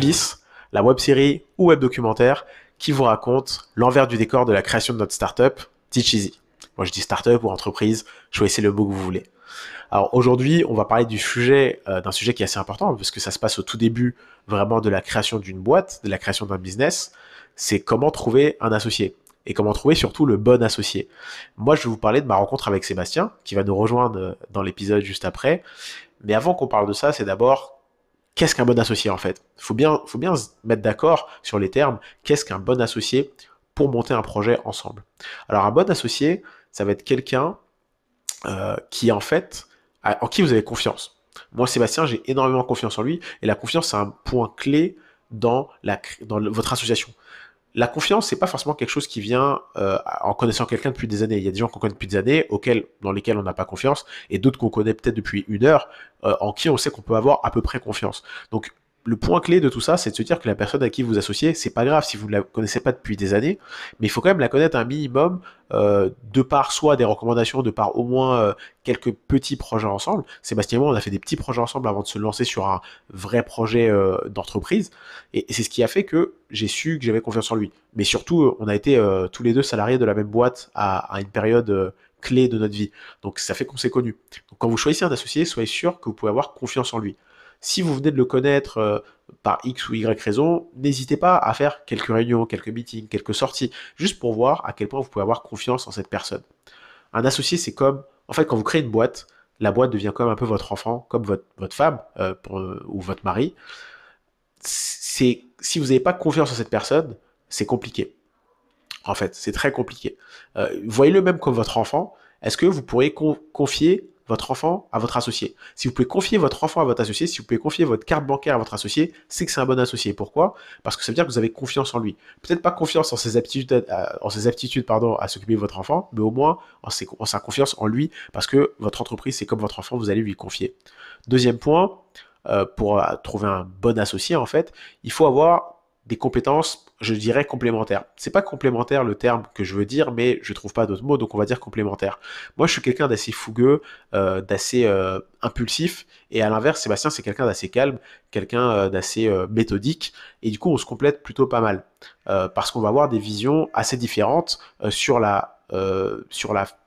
bis, la web-série ou web-documentaire qui vous raconte l'envers du décor de la création de notre startup, Teach Easy. Moi, je dis startup ou entreprise, choisissez le mot que vous voulez. Alors aujourd'hui, on va parler d'un sujet qui est assez important parce que ça se passe au tout début vraiment de la création d'une boîte, de la création d'un business. C'est comment trouver un associé et comment trouver surtout le bon associé. Moi, je vais vous parler de ma rencontre avec Sébastien qui va nous rejoindre dans l'épisode juste après. Mais avant qu'on parle de ça, c'est d'abord qu'est-ce qu'un bon associé en fait. Faut bien se mettre d'accord sur les termes. Qu'est-ce qu'un bon associé pour monter un projet ensemble. Alors un bon associé, ça va être quelqu'un qui en fait en qui vous avez confiance. Moi, Sébastien, j'ai énormément confiance en lui, et la confiance, c'est un point clé dans votre association. La confiance, c'est pas forcément quelque chose qui vient en connaissant quelqu'un depuis des années. Il y a des gens qu'on connaît depuis des années, dans lesquels on n'a pas confiance, et d'autres qu'on connaît peut-être depuis une heure, en qui on sait qu'on peut avoir à peu près confiance. Donc, le point clé de tout ça, c'est de se dire que la personne à qui vous associez, c'est pas grave si vous ne la connaissez pas depuis des années, mais il faut quand même la connaître un minimum, de par soit des recommandations, de par au moins quelques petits projets ensemble. Sébastien et moi, on a fait des petits projets ensemble avant de se lancer sur un vrai projet d'entreprise, et c'est ce qui a fait que j'ai su que j'avais confiance en lui. Mais surtout, on a été tous les deux salariés de la même boîte à une période clé de notre vie. Donc ça fait qu'on s'est connus. Donc quand vous choisissez un associé, soyez sûr que vous pouvez avoir confiance en lui. Si vous venez de le connaître par X ou Y raison, n'hésitez pas à faire quelques réunions, quelques meetings, quelques sorties, juste pour voir à quel point vous pouvez avoir confiance en cette personne. Un associé, c'est comme, en fait, quand vous créez une boîte, la boîte devient comme un peu votre enfant, comme votre femme ou votre mari. Si vous n'avez pas confiance en cette personne, c'est compliqué. En fait, c'est très compliqué. Voyez-le même comme votre enfant. Est-ce que vous pourriez confier votre enfant à votre associé? Si vous pouvez confier votre enfant à votre associé, si vous pouvez confier votre carte bancaire à votre associé, c'est que c'est un bon associé. Pourquoi? Parce que ça veut dire que vous avez confiance en lui. Peut-être pas confiance en ses aptitudes, pardon, à s'occuper de votre enfant, mais au moins en sa confiance en lui, parce que votre entreprise, c'est comme votre enfant, vous allez lui confier. Deuxième point, pour trouver un bon associé, en fait, il faut avoir des compétences, je dirais, complémentaires. C'est pas complémentaire le terme que je veux dire, mais je trouve pas d'autres mots, donc on va dire complémentaire. Moi, je suis quelqu'un d'assez fougueux, d'assez impulsif, et à l'inverse, Sébastien, c'est quelqu'un d'assez calme, quelqu'un d'assez méthodique, et du coup, on se complète plutôt pas mal, parce qu'on va avoir des visions assez différentes sur la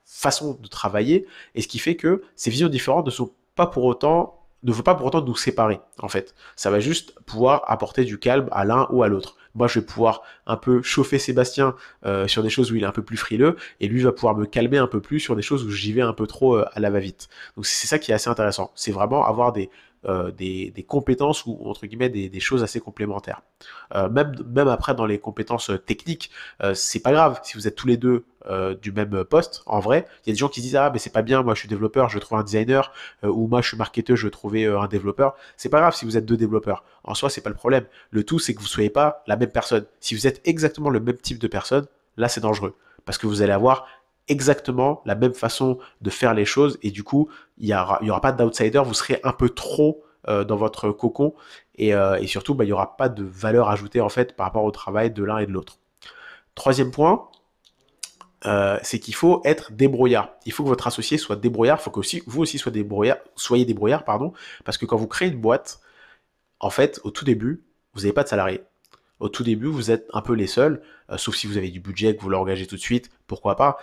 façon de travailler, et ce qui fait que ces visions différentes ne veut pas pour autant nous séparer, en fait. Ça va juste pouvoir apporter du calme à l'un ou à l'autre. Moi, je vais pouvoir un peu chauffer Sébastien sur des choses où il est un peu plus frileux, et lui va pouvoir me calmer un peu plus sur des choses où j'y vais un peu trop à la va-vite. Donc c'est ça qui est assez intéressant. C'est vraiment avoir des compétences ou entre guillemets des choses assez complémentaires. Même après dans les compétences techniques, c'est pas grave si vous êtes tous les deux du même poste. En vrai, il y a des gens qui se disent ah mais c'est pas bien, moi je suis développeur, je veux trouver un designer, ou moi je suis marketeur, je veux trouver un développeur. C'est pas grave si vous êtes deux développeurs. En soi, c'est pas le problème. Le tout c'est que vous soyez pas la même personne. Si vous êtes exactement le même type de personne, là c'est dangereux parce que vous allez avoir exactement la même façon de faire les choses et du coup il y aura pas d'outsider, vous serez un peu trop dans votre cocon et surtout il y aura pas de valeur ajoutée en fait par rapport au travail de l'un et de l'autre. Troisième point, c'est qu'il faut être débrouillard. Il faut que votre associé soit débrouillard, il faut que vous aussi soyez débrouillard, pardon, parce que quand vous créez une boîte, en fait, au tout début, vous n'avez pas de salariés. Au tout début, vous êtes un peu les seuls, sauf si vous avez du budget, que vous l'engagez tout de suite, pourquoi pas.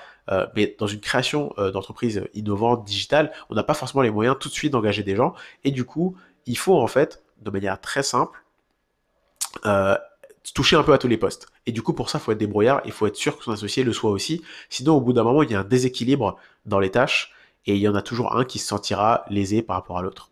Mais dans une création d'entreprise innovante, digitale, on n'a pas forcément les moyens tout de suite d'engager des gens. Et du coup, il faut en fait, de manière très simple, euh, toucher un peu à tous les postes. Et du coup, pour ça, il faut être débrouillard, il faut être sûr que son associé le soit aussi. Sinon, au bout d'un moment, il y a un déséquilibre dans les tâches et il y en a toujours un qui se sentira lésé par rapport à l'autre.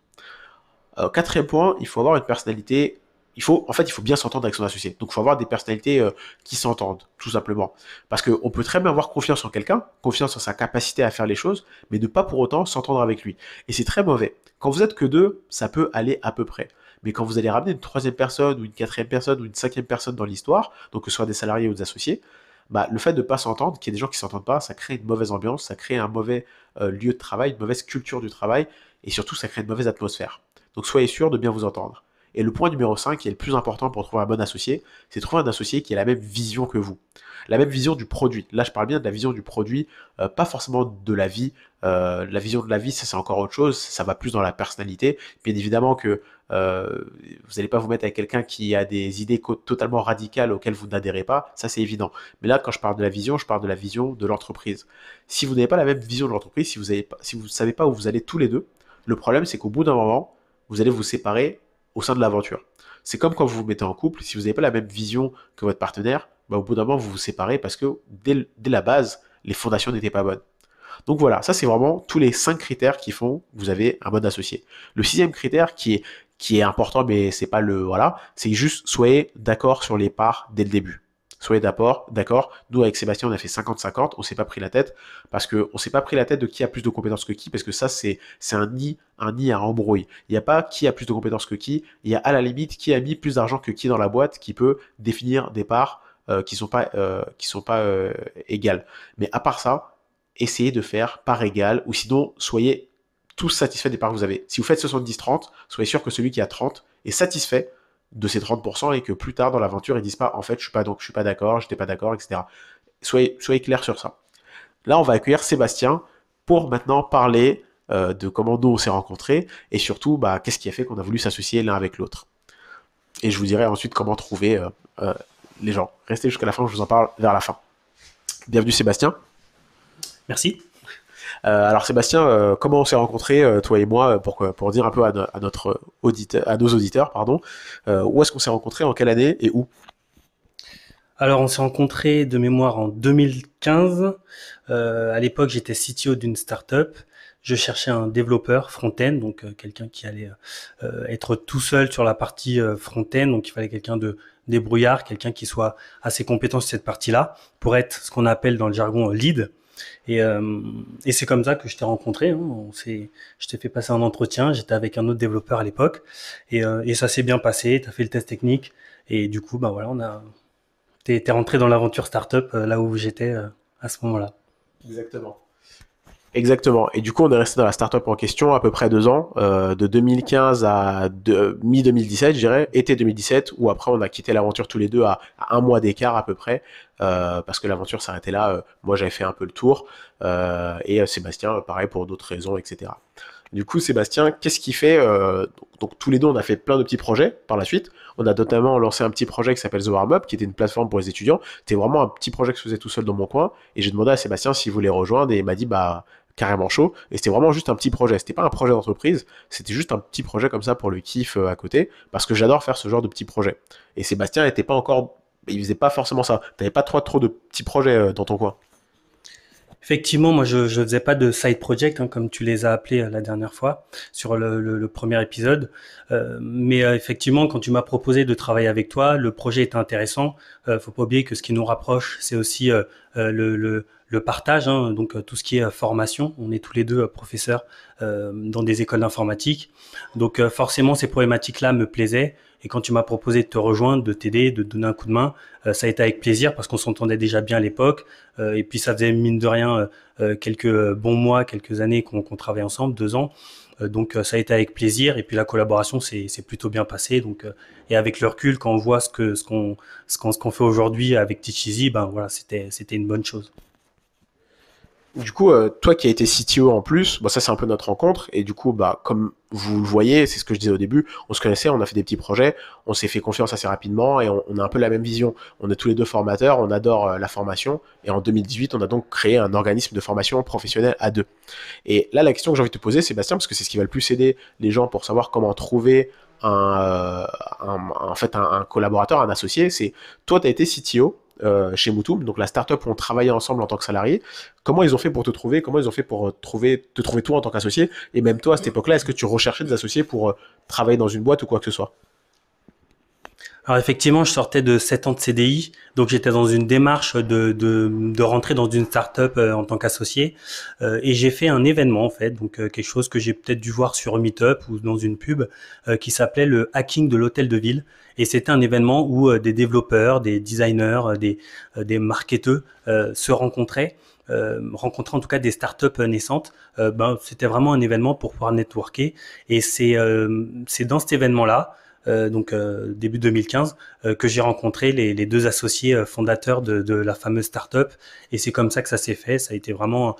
Quatrième point, il faut avoir une personnalité. En fait, il faut bien s'entendre avec son associé. Donc, il faut avoir des personnalités qui s'entendent, tout simplement. Parce qu'on peut très bien avoir confiance en quelqu'un, confiance en sa capacité à faire les choses, mais ne pas pour autant s'entendre avec lui. Et c'est très mauvais. Quand vous êtes que deux, ça peut aller à peu près. Mais quand vous allez ramener une troisième personne, ou une quatrième personne, ou une cinquième personne dans l'histoire, donc que ce soit des salariés ou des associés, bah, le fait de ne pas s'entendre, qu'il y ait des gens qui ne s'entendent pas, ça crée une mauvaise ambiance, ça crée un mauvais lieu de travail, une mauvaise culture du travail, et surtout ça crée une mauvaise atmosphère. Donc soyez sûr de bien vous entendre. Et le point numéro 5, qui est le plus important pour trouver un bon associé, c'est trouver un associé qui a la même vision que vous. La même vision du produit. Là, je parle bien de la vision du produit, pas forcément de la vie. La vision de la vie, ça c'est encore autre chose. Ça va plus dans la personnalité. Bien évidemment que vous n'allez pas vous mettre avec quelqu'un qui a des idées totalement radicales auxquelles vous n'adhérez pas. Ça, c'est évident. Mais là, quand je parle de la vision, je parle de la vision de l'entreprise. Si vous n'avez pas la même vision de l'entreprise, si vous ne savez pas où vous allez tous les deux, le problème, c'est qu'au bout d'un moment, vous allez vous séparer au sein de l'aventure. C'est comme quand vous vous mettez en couple, si vous n'avez pas la même vision que votre partenaire, bah, au bout d'un moment, vous vous séparez parce que dès la base, les fondations n'étaient pas bonnes. Donc voilà, ça c'est vraiment tous les 5 critères qui font que vous avez un bon associé. Le sixième critère qui est important, mais c'est pas le voilà, c'est juste soyez d'accord sur les parts dès le début. Soyez d'accord. Nous avec Sébastien, on a fait 50-50, on s'est pas pris la tête parce que on s'est pas pris la tête de qui a plus de compétences que qui, parce que ça c'est un nid à embrouille. Il n'y a pas qui a plus de compétences que qui, il y a à la limite qui a mis plus d'argent que qui dans la boîte qui peut définir des parts qui sont pas égales. Mais à part ça, essayez de faire part égale, ou sinon, soyez tous satisfaits des parts que vous avez. Si vous faites 70-30, soyez sûr que celui qui a 30 est satisfait de ces 30% et que plus tard dans l'aventure, ils disent pas, en fait, je suis pas d'accord, j'étais pas d'accord, etc. Soyez clair sur ça. Là, on va accueillir Sébastien pour maintenant parler de comment nous on s'est rencontrés et surtout, bah, qu'est-ce qui a fait qu'on a voulu s'associer l'un avec l'autre. Et je vous dirai ensuite comment trouver les gens. Restez jusqu'à la fin, je vous en parle vers la fin. Bienvenue Sébastien. Merci. Alors Sébastien, comment on s'est rencontrés, toi et moi, pour dire un peu à nos auditeurs, pardon, où est-ce qu'on s'est rencontrés, en quelle année et où? Alors, on s'est rencontrés de mémoire en 2015. À l'époque, j'étais CTO d'une startup. Je cherchais un développeur front-end, donc quelqu'un qui allait être tout seul sur la partie front-end. Donc, il fallait quelqu'un de débrouillard, quelqu'un qui soit assez compétent sur cette partie-là pour être ce qu'on appelle dans le jargon lead. Et c'est comme ça que je t'ai rencontré. Hein. Je t'ai fait passer un entretien. J'étais avec un autre développeur à l'époque, et ça s'est bien passé. T'as fait le test technique, et du coup, bah voilà, t'es rentré dans l'aventure startup là où j'étais à ce moment-là. Exactement. Exactement. Et du coup, on est resté dans la startup en question à peu près 2 ans, de 2015 à mi-2017, je dirais, été 2017, où après on a quitté l'aventure tous les deux à un mois d'écart à peu près, parce que l'aventure s'arrêtait là. Moi, j'avais fait un peu le tour, et Sébastien, pareil pour d'autres raisons, etc. Du coup, Sébastien, qu'est-ce qui fait donc tous les deux, on a fait plein de petits projets par la suite. On a notamment lancé un petit projet qui s'appelle The Warm Up, qui était une plateforme pour les étudiants. C'était vraiment un petit projet que je faisais tout seul dans mon coin. Et j'ai demandé à Sébastien s'il voulait rejoindre, et il m'a dit bah carrément chaud. Et c'était vraiment juste un petit projet. C'était pas un projet d'entreprise, c'était juste un petit projet comme ça pour le kiff à côté, parce que j'adore faire ce genre de petits projets. Et Sébastien était pas encore, il faisait pas forcément ça. T'avais pas trop de petits projets dans ton coin. Effectivement, moi je faisais pas de side project hein, comme tu les as appelés la dernière fois sur le premier épisode, mais effectivement quand tu m'as proposé de travailler avec toi, le projet était intéressant. Faut pas oublier que ce qui nous rapproche, c'est aussi le partage, hein, donc tout ce qui est formation. On est tous les deux professeurs dans des écoles d'informatique, donc forcément ces problématiques-là me plaisaient. Et quand tu m'as proposé de te rejoindre, de t'aider, de te donner un coup de main, ça a été avec plaisir parce qu'on s'entendait déjà bien à l'époque. Et puis ça faisait mine de rien quelques bons mois, quelques années qu'on travaillait ensemble, 2 ans. Donc ça a été avec plaisir. Et puis la collaboration s'est plutôt bien passée. Donc et avec le recul, quand on voit ce qu'on fait aujourd'hui avec Teach Easy, ben voilà, c'était une bonne chose. Du coup, toi qui as été CTO en plus, bon, ça c'est un peu notre rencontre, et du coup, bah, comme vous le voyez, c'est ce que je disais au début, on se connaissait, on a fait des petits projets, on s'est fait confiance assez rapidement, et on a un peu la même vision. On est tous les deux formateurs, on adore la formation, et en 2018, on a donc créé un organisme de formation professionnelle à deux. Et là, la question que j'ai envie de te poser, Sébastien, parce que c'est ce qui va le plus aider les gens pour savoir comment trouver en fait, un collaborateur, un associé, c'est toi, tu as été CTO chez Moutoum, donc la startup où on travaillait ensemble en tant que salarié. Comment ils ont fait pour te trouver? Comment ils ont fait pour te trouver toi en tant qu'associé? Et même toi, à cette époque-là, est-ce que tu recherchais des associés pour travailler dans une boîte ou quoi que ce soit? Alors effectivement, je sortais de 7 ans de CDI, donc j'étais dans une démarche de rentrer dans une start-up en tant qu'associé, et j'ai fait un événement en fait, donc quelque chose que j'ai peut-être dû voir sur Meetup ou dans une pub, qui s'appelait le hacking de l'hôtel de ville, et c'était un événement où des développeurs, des designers, des marketeurs se rencontraient. Rencontrer en tout cas des startups naissantes, c'était vraiment un événement pour pouvoir networker, et c'est dans cet événement-là début 2015, que j'ai rencontré les deux associés fondateurs de la fameuse startup. Et c'est comme ça que ça s'est fait. Ça a été vraiment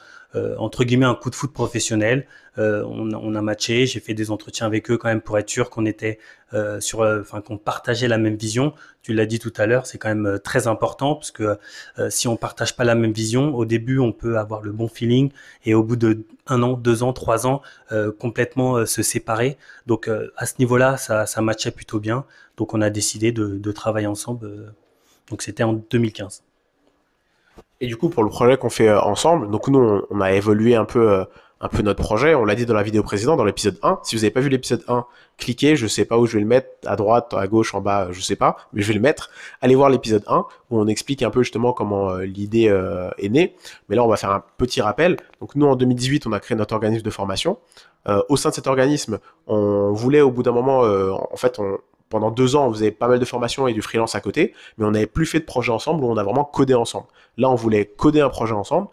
entre guillemets un coup de foot professionnel. On a matché. J'ai fait des entretiens avec eux quand même pour être sûr qu'on était qu'on partageait la même vision. Tu l'as dit tout à l'heure, c'est quand même très important parce que si on partage pas la même vision, au début on peut avoir le bon feeling et au bout de 1 an, 2 ans, 3 ans, complètement se séparer. Donc à ce niveau-là, ça matchait plutôt bien. Donc on a décidé de travailler ensemble. Donc c'était en 2015. Et du coup, pour le projet qu'on fait ensemble, donc nous, on a évolué un peu notre projet. On l'a dit dans la vidéo précédente, dans l'épisode 1. Si vous n'avez pas vu l'épisode 1, cliquez. Je sais pas où je vais le mettre, à droite, à gauche, en bas, je sais pas, mais je vais le mettre. Allez voir l'épisode 1 où on explique un peu justement comment l'idée est née. Mais là, on va faire un petit rappel. Donc nous, en 2018, on a créé notre organisme de formation. Au sein de cet organisme, on voulait au bout d'un moment, pendant 2 ans, on faisait pas mal de formations et du freelance à côté, mais on n'avait plus fait de projet ensemble où on a vraiment codé ensemble. Là, on voulait coder un projet ensemble.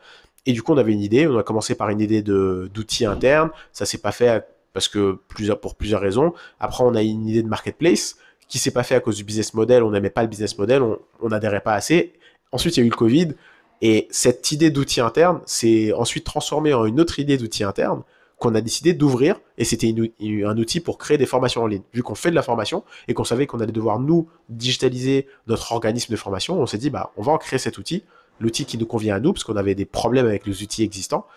Et du coup, on avait une idée. On a commencé par une idée d'outils internes. Ça s'est pas fait parce que pour plusieurs raisons. Après, on a eu une idée de marketplace qui s'est pas fait à cause du business model. On n'aimait pas le business model. On n'adhérait pas assez. Ensuite, il y a eu le Covid. Et cette idée d'outils internes s'est ensuite transformée en une autre idée d'outils internes qu'on a décidé d'ouvrir. Et c'était un outil pour créer des formations en ligne. Vu qu'on fait de la formation et qu'on savait qu'on allait devoir nous digitaliser notre organisme de formation, on s'est dit, bah, on va en créer cet outil, l'outil qui nous convient à nous, parce qu'on avait des problèmes avec les outils existants.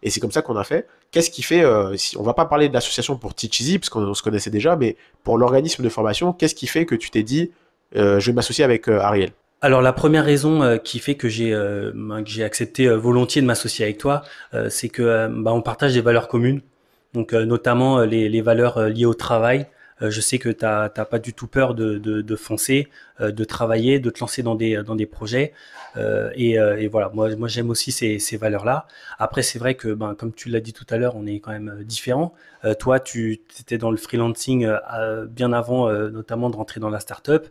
Et c'est comme ça qu'on a fait. Qu'est-ce qui fait, on va pas parler de l'association pour Teach Easy, parce qu'on se connaissait déjà, mais pour l'organisme de formation, qu'est-ce qui fait que tu t'es dit, je vais m'associer avec Ariel? Alors la première raison qui fait que j'ai accepté volontiers de m'associer avec toi, c'est que on partage des valeurs communes, donc notamment les valeurs liées au travail. Je sais que t'as pas du tout peur de foncer, de travailler, de te lancer dans des projets, et voilà. Moi j'aime aussi ces valeurs-là. Après c'est vrai que comme tu l'as dit tout à l'heure, on est quand même différents. Toi tu étais dans le freelancing bien avant, notamment de rentrer dans la startup.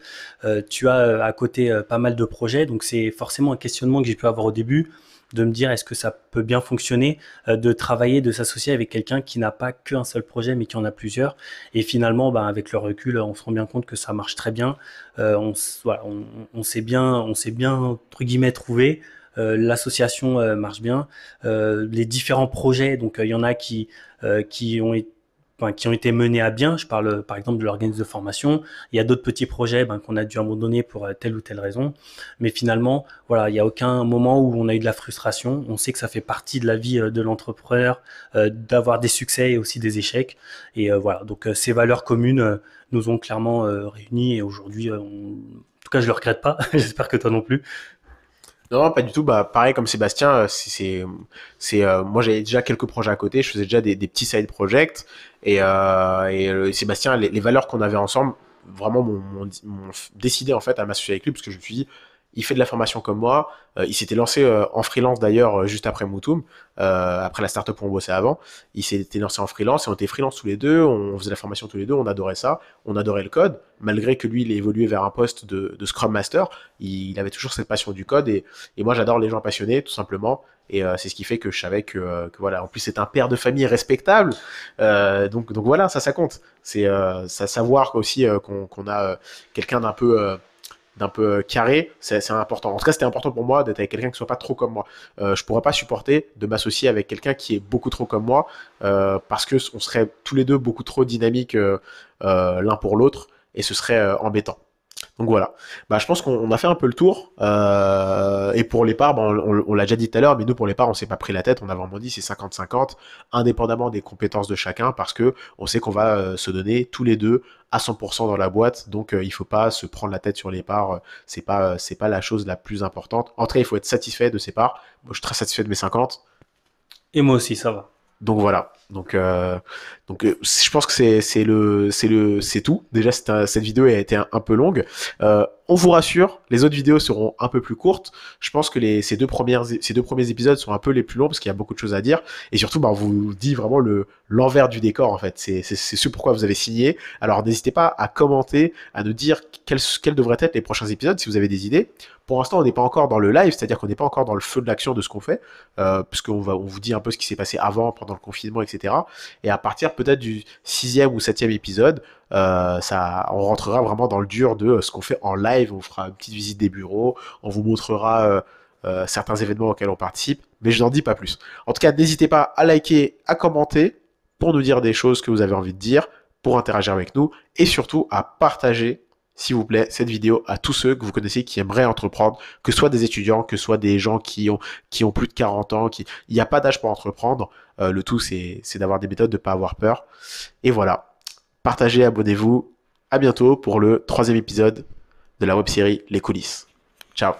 Tu as à côté pas mal de projets, donc c'est forcément un questionnement que j'ai pu avoir au début, de me dire est-ce que ça peut bien fonctionner, de travailler, de s'associer avec quelqu'un qui n'a pas qu'un seul projet mais qui en a plusieurs. Et finalement, avec le recul, on se rend bien compte que ça marche très bien. Voilà, on s'est bien entre guillemets trouvé. L'association marche bien. Les différents projets, donc il y en a qui ont été qui ont été menés à bien. Je parle par exemple de l'organisme de formation. Il y a d'autres petits projets qu'on a dû abandonner pour telle ou telle raison. Mais finalement, voilà, il n'y a aucun moment où on a eu de la frustration. On sait que ça fait partie de la vie de l'entrepreneur, d'avoir des succès et aussi des échecs. Et voilà, donc ces valeurs communes nous ont clairement réunis. Et aujourd'hui, en tout cas, je le regrette pas. J'espère que toi non plus. Non, pas du tout. Bah, pareil comme Sébastien, moi j'avais déjà quelques projets à côté. Je faisais déjà des petits side projects. Et Sébastien, les valeurs qu'on avait ensemble, vraiment m'ont décidé en fait à m'associer avec lui parce que je me suis dit, il fait de la formation comme moi. Il s'était lancé en freelance d'ailleurs juste après Moutoum, après la startup où on bossait avant. Il s'était lancé en freelance et on était freelance tous les deux. On faisait la formation tous les deux. On adorait ça. On adorait le code, malgré que lui il ait évolué vers un poste de Scrum Master. Il avait toujours cette passion du code et moi j'adore les gens passionnés tout simplement. Et c'est ce qui fait que je savais que voilà. En plus c'est un père de famille respectable. Donc voilà, ça compte. C'est ça savoir aussi qu'on a quelqu'un d'un peu carré, c'est important. En tout cas, c'était important pour moi d'être avec quelqu'un qui soit pas trop comme moi. Je pourrais pas supporter de m'associer avec quelqu'un qui est beaucoup trop comme moi, parce que on serait tous les deux beaucoup trop dynamiques l'un pour l'autre, et ce serait embêtant. Donc voilà. Bah, je pense qu'on a fait un peu le tour. Et pour les parts, on l'a déjà dit tout à l'heure, mais nous pour les parts, on s'est pas pris la tête. On a vraiment dit c'est 50-50, indépendamment des compétences de chacun, parce que on sait qu'on va se donner tous les deux à 100% dans la boîte. Donc il faut pas se prendre la tête sur les parts. C'est pas la chose la plus importante. En tout cas, il faut être satisfait de ses parts. Moi, je suis très satisfait de mes 50. Et moi aussi, ça va. Donc voilà. Je pense que c'est tout. Déjà, cette vidéo a été un peu longue. On vous rassure, les autres vidéos seront un peu plus courtes. Je pense que ces deux premiers épisodes sont un peu les plus longs parce qu'il y a beaucoup de choses à dire. Et surtout, on vous dit vraiment l'envers du décor, en fait. C'est ce pourquoi vous avez signé. Alors, n'hésitez pas à commenter, à nous dire quels devraient être les prochains épisodes si vous avez des idées. Pour l'instant, on n'est pas encore dans le live, c'est-à-dire qu'on n'est pas encore dans le feu de l'action de ce qu'on fait, parce on vous dit un peu ce qui s'est passé avant, pendant le confinement, etc. etc. Et à partir peut-être du sixième ou septième épisode, on rentrera vraiment dans le dur de ce qu'on fait en live. On fera une petite visite des bureaux, on vous montrera certains événements auxquels on participe, mais je n'en dis pas plus. En tout cas, n'hésitez pas à liker, à commenter pour nous dire des choses que vous avez envie de dire, pour interagir avec nous, et surtout à partager, s'il vous plaît, cette vidéo à tous ceux que vous connaissez qui aimeraient entreprendre, que ce soit des étudiants, que ce soit des gens qui ont plus de 40 ans, il n'y a pas d'âge pour entreprendre. Le tout, c'est d'avoir des méthodes, de ne pas avoir peur. Et voilà. Partagez, abonnez-vous. À bientôt pour le troisième épisode de la web-série Les Coulisses. Ciao.